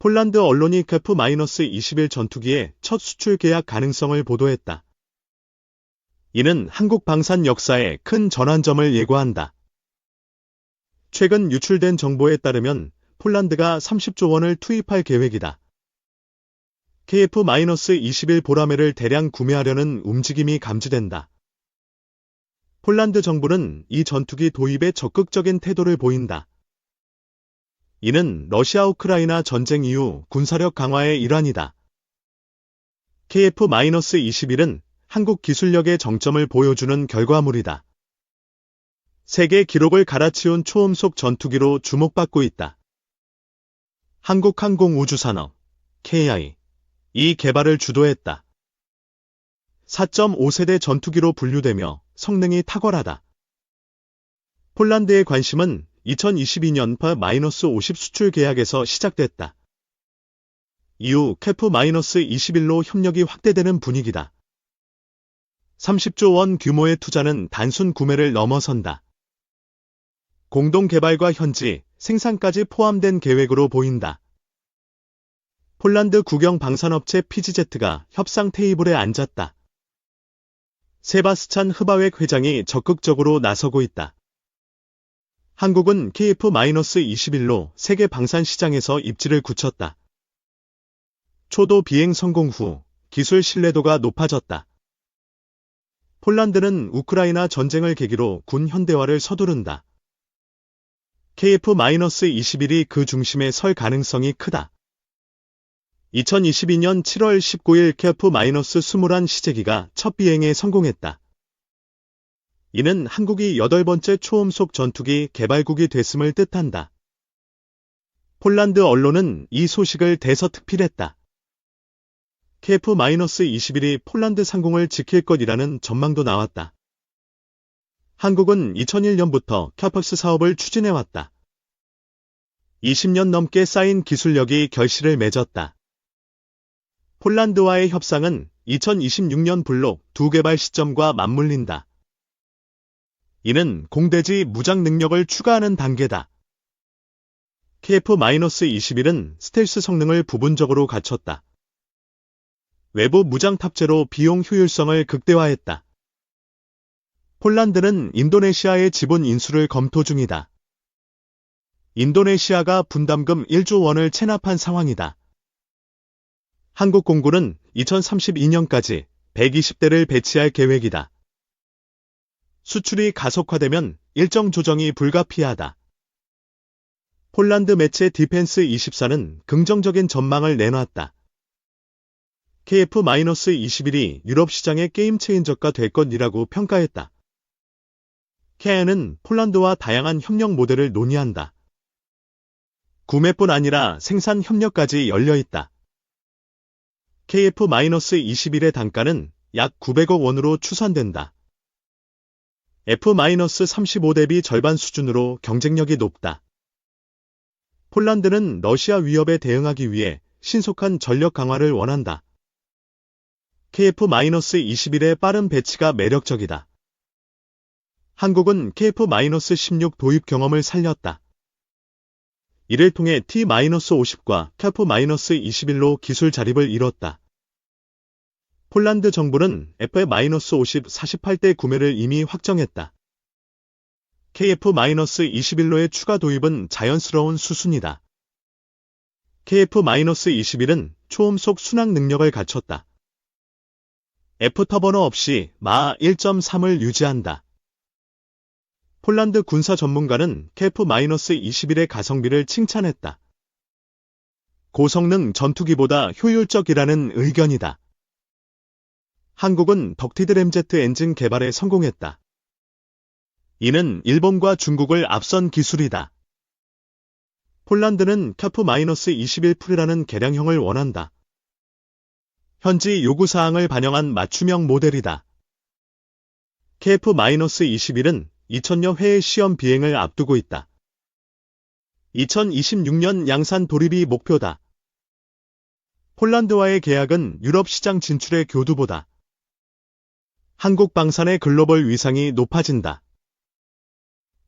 폴란드 언론이 KF-21 전투기의 첫 수출 계약 가능성을 보도했다. 이는 한국 방산 역사에 큰 전환점을 예고한다. 최근 유출된 정보에 따르면 폴란드가 30조 원을 투입할 계획이다. KF-21 보라매를 대량 구매하려는 움직임이 감지된다. 폴란드 정부는 이 전투기 도입에 적극적인 태도를 보인다. 이는 러시아-우크라이나 전쟁 이후 군사력 강화의 일환이다. KF-21은 한국 기술력의 정점을 보여주는 결과물이다. 세계 기록을 갈아치운 초음속 전투기로 주목받고 있다. 한국항공우주산업, KI, 이 개발을 주도했다. 4.5세대 전투기로 분류되며 성능이 탁월하다. 폴란드의 관심은 2022년 파-50 수출 계약에서 시작됐다. 이후 KF-21로 협력이 확대되는 분위기다. 30조 원 규모의 투자는 단순 구매를 넘어선다. 공동 개발과 현지, 생산까지 포함된 계획으로 보인다. 폴란드 국영 방산업체 PGZ가 협상 테이블에 앉았다. 세바스찬 흐바웩 회장이 적극적으로 나서고 있다. 한국은 KF-21로 세계 방산 시장에서 입지를 굳혔다. 초도 비행 성공 후 기술 신뢰도가 높아졌다. 폴란드는 우크라이나 전쟁을 계기로 군 현대화를 서두른다. KF-21이 그 중심에 설 가능성이 크다. 2022년 7월 19일 KF-21 시제기가 첫 비행에 성공했다. 이는 한국이 8번째 초음속 전투기 개발국이 됐음을 뜻한다. 폴란드 언론은 이 소식을 대서특필했다. KF-21이 폴란드 상공을 지킬 것이라는 전망도 나왔다. 한국은 2001년부터 카팍스 사업을 추진해왔다. 20년 넘게 쌓인 기술력이 결실을 맺었다. 폴란드와의 협상은 2026년 블록 2개발 시점과 맞물린다. 이는 공대지 무장 능력을 추가하는 단계다. KF-21은 스텔스 성능을 부분적으로 갖췄다. 외부 무장 탑재로 비용 효율성을 극대화했다. 폴란드는 인도네시아의 지분 인수를 검토 중이다. 인도네시아가 분담금 1조 원을 체납한 상황이다. 한국 공군은 2032년까지 120대를 배치할 계획이다. 수출이 가속화되면 일정 조정이 불가피하다. 폴란드 매체 디펜스24는 긍정적인 전망을 내놨다. KF-21이 유럽 시장의 게임 체인저가 될 것이라고 평가했다. KI는 폴란드와 다양한 협력 모델을 논의한다. 구매뿐 아니라 생산 협력까지 열려있다. KF-21의 단가는 약 900억 원으로 추산된다. F-35 대비 절반 수준으로 경쟁력이 높다. 폴란드는 러시아 위협에 대응하기 위해 신속한 전력 강화를 원한다. KF-21의 빠른 배치가 매력적이다. 한국은 KF-16 도입 경험을 살렸다. 이를 통해 T-50과 KF-21로 기술 자립을 이뤘다. 폴란드 정부는 F-50 48대 구매를 이미 확정했다. KF-21로의 추가 도입은 자연스러운 수순이다. KF-21은 초음속 순항 능력을 갖췄다. F터버너 없이 마하 1.3을 유지한다. 폴란드 군사 전문가는 KF-21의 가성비를 칭찬했다. 고성능 전투기보다 효율적이라는 의견이다. 한국은 덕티드 램제 엔진 개발에 성공했다. 이는 일본과 중국을 앞선 기술이다. 폴란드는 KF-21 풀이라는 개량형을 원한다. 현지 요구사항을 반영한 맞춤형 모델이다. KF-21은 2000여 회의 시험 비행을 앞두고 있다. 2026년 양산 돌입이 목표다. 폴란드와의 계약은 유럽 시장 진출의 교두보다. 한국 방산의 글로벌 위상이 높아진다.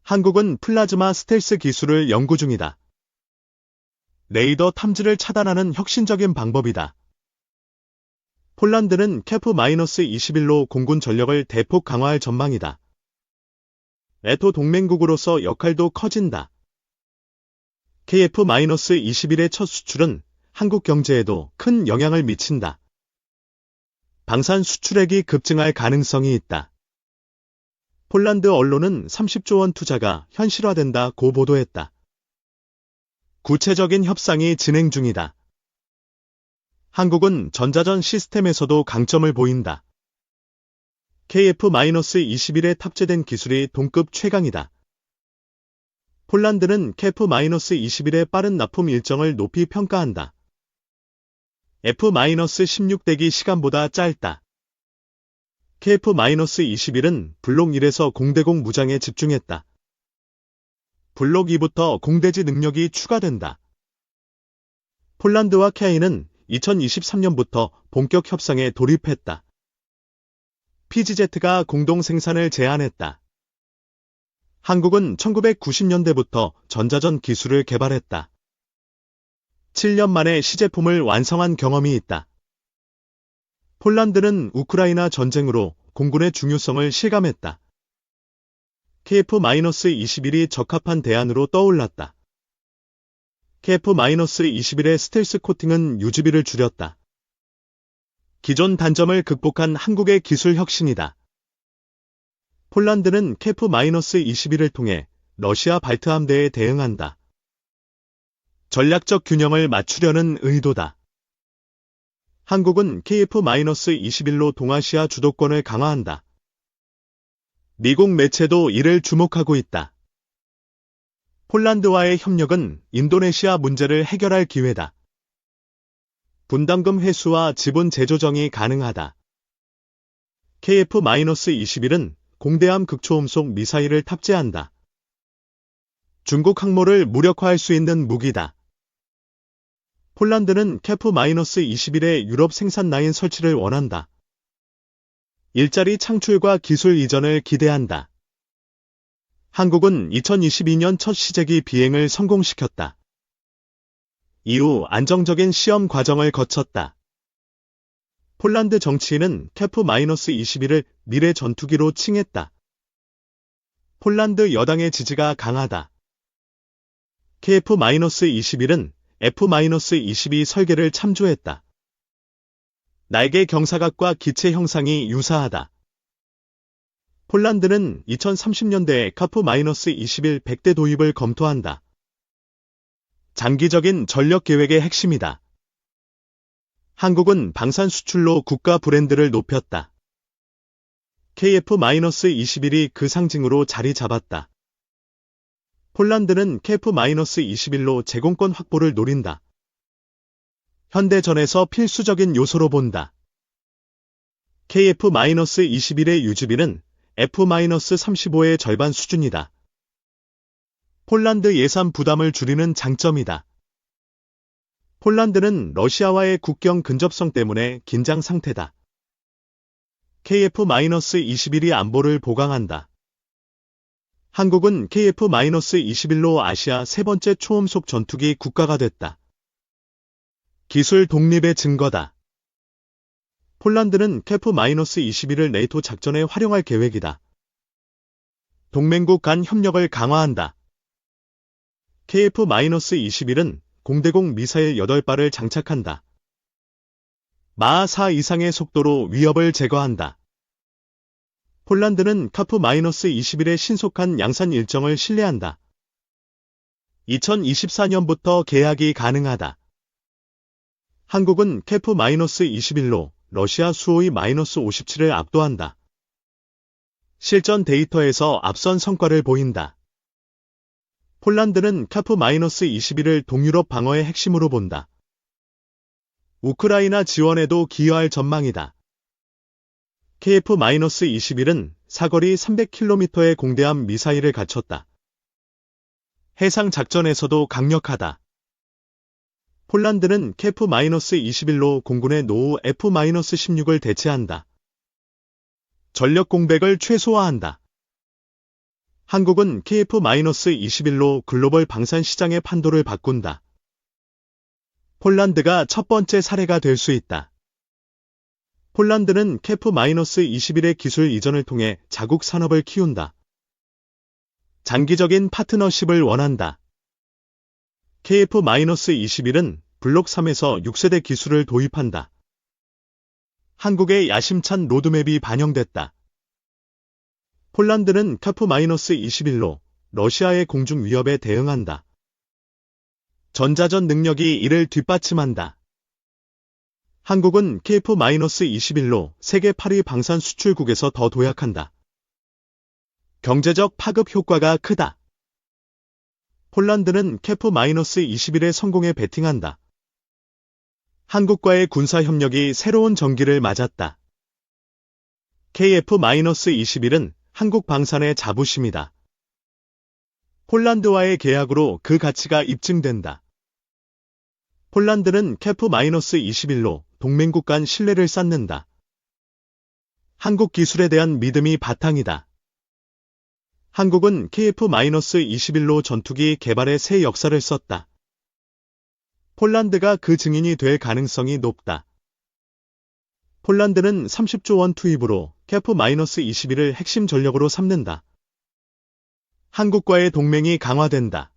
한국은 플라즈마 스텔스 기술을 연구 중이다. 레이더 탐지를 차단하는 혁신적인 방법이다. 폴란드는 KF-21로 공군 전력을 대폭 강화할 전망이다. 네토 동맹국으로서 역할도 커진다. KF-21의 첫 수출은 한국 경제에도 큰 영향을 미친다. 방산 수출액이 급증할 가능성이 있다. 폴란드 언론은 30조 원 투자가 현실화된다고 보도했다. 구체적인 협상이 진행 중이다. 한국은 전자전 시스템에서도 강점을 보인다. KF-21에 탑재된 기술이 동급 최강이다. 폴란드는 KF-21의 빠른 납품 일정을 높이 평가한다. F-16 대기 시간보다 짧다. KF-21은 블록 1에서 공대공 무장에 집중했다. 블록 2부터 공대지 능력이 추가된다. 폴란드와 KA는 2023년부터 본격 협상에 돌입했다. PGZ가 공동 생산을 제안했다. 한국은 1990년대부터 전자전 기술을 개발했다. 7년 만에 시제품을 완성한 경험이 있다. 폴란드는 우크라이나 전쟁으로 공군의 중요성을 실감했다. KF-21이 적합한 대안으로 떠올랐다. KF-21의 스텔스 코팅은 유지비를 줄였다. 기존 단점을 극복한 한국의 기술 혁신이다. 폴란드는 KF-21을 통해 러시아 발트 함대에 대응한다. 전략적 균형을 맞추려는 의도다. 한국은 KF-21로 동아시아 주도권을 강화한다. 미국 매체도 이를 주목하고 있다. 폴란드와의 협력은 인도네시아 문제를 해결할 기회다. 분담금 회수와 지분 재조정이 가능하다. KF-21은 공대함 극초음속 미사일을 탑재한다. 중국 항모를 무력화할 수 있는 무기다. 폴란드는 KF-21의 유럽 생산 라인 설치를 원한다. 일자리 창출과 기술 이전을 기대한다. 한국은 2022년 첫 시제기 비행을 성공시켰다. 이후 안정적인 시험 과정을 거쳤다. 폴란드 정치인은 KF-21을 미래 전투기로 칭했다. 폴란드 여당의 지지가 강하다. KF-21은 F-22 설계를 참조했다. 날개 경사각과 기체 형상이 유사하다. 폴란드는 2030년대에 KF-21 100대 도입을 검토한다. 장기적인 전력 계획의 핵심이다. 한국은 방산 수출로 국가 브랜드를 높였다. KF-21이 그 상징으로 자리 잡았다. 폴란드는 KF-21로 제공권 확보를 노린다. 현대전에서 필수적인 요소로 본다. KF-21의 유지비는 F-35의 절반 수준이다. 폴란드 예산 부담을 줄이는 장점이다. 폴란드는 러시아와의 국경 근접성 때문에 긴장 상태다. KF-21이 안보를 보강한다. 한국은 KF-21로 아시아 세 번째 초음속 전투기 국가가 됐다. 기술 독립의 증거다. 폴란드는 KF-21을 네이토 작전에 활용할 계획이다. 동맹국 간 협력을 강화한다. KF-21은 공대공 미사일 8발을 장착한다. 마하 4 이상의 속도로 위협을 제거한다. 폴란드는 KF-21의 신속한 양산 일정을 신뢰한다. 2024년부터 계약이 가능하다. 한국은 KF-21로 러시아 수호의 -57을 압도한다. 실전 데이터에서 앞선 성과를 보인다. 폴란드는 KF-21을 동유럽 방어의 핵심으로 본다. 우크라이나 지원에도 기여할 전망이다. KF-21은 사거리 300km의 공대함 미사일을 갖췄다. 해상 작전에서도 강력하다. 폴란드는 KF-21로 공군의 노후 F-16을 대체한다. 전력 공백을 최소화한다. 한국은 KF-21로 글로벌 방산 시장의 판도를 바꾼다. 폴란드가 첫 번째 사례가 될 수 있다. 폴란드는 KF-21의 기술 이전을 통해 자국 산업을 키운다. 장기적인 파트너십을 원한다. KF-21은 블록 3에서 6세대 기술을 도입한다. 한국의 야심찬 로드맵이 반영됐다. 폴란드는 KF-21로 러시아의 공중 위협에 대응한다. 전자전 능력이 이를 뒷받침한다. 한국은 KF-21로 세계 8위 방산 수출국에서 더 도약한다. 경제적 파급 효과가 크다. 폴란드는 KF-21의 성공에 베팅한다. 한국과의 군사협력이 새로운 전기를 맞았다. KF-21은 한국 방산의 자부심이다. 폴란드와의 계약으로 그 가치가 입증된다. 폴란드는 KF-21로 동맹국 간 신뢰를 쌓는다. 한국 기술에 대한 믿음이 바탕이다. 한국은 KF-21로 전투기 개발의 새 역사를 썼다. 폴란드가 그 증인이 될 가능성이 높다. 폴란드는 30조 원 투입으로 KF-21을 핵심 전력으로 삼는다. 한국과의 동맹이 강화된다.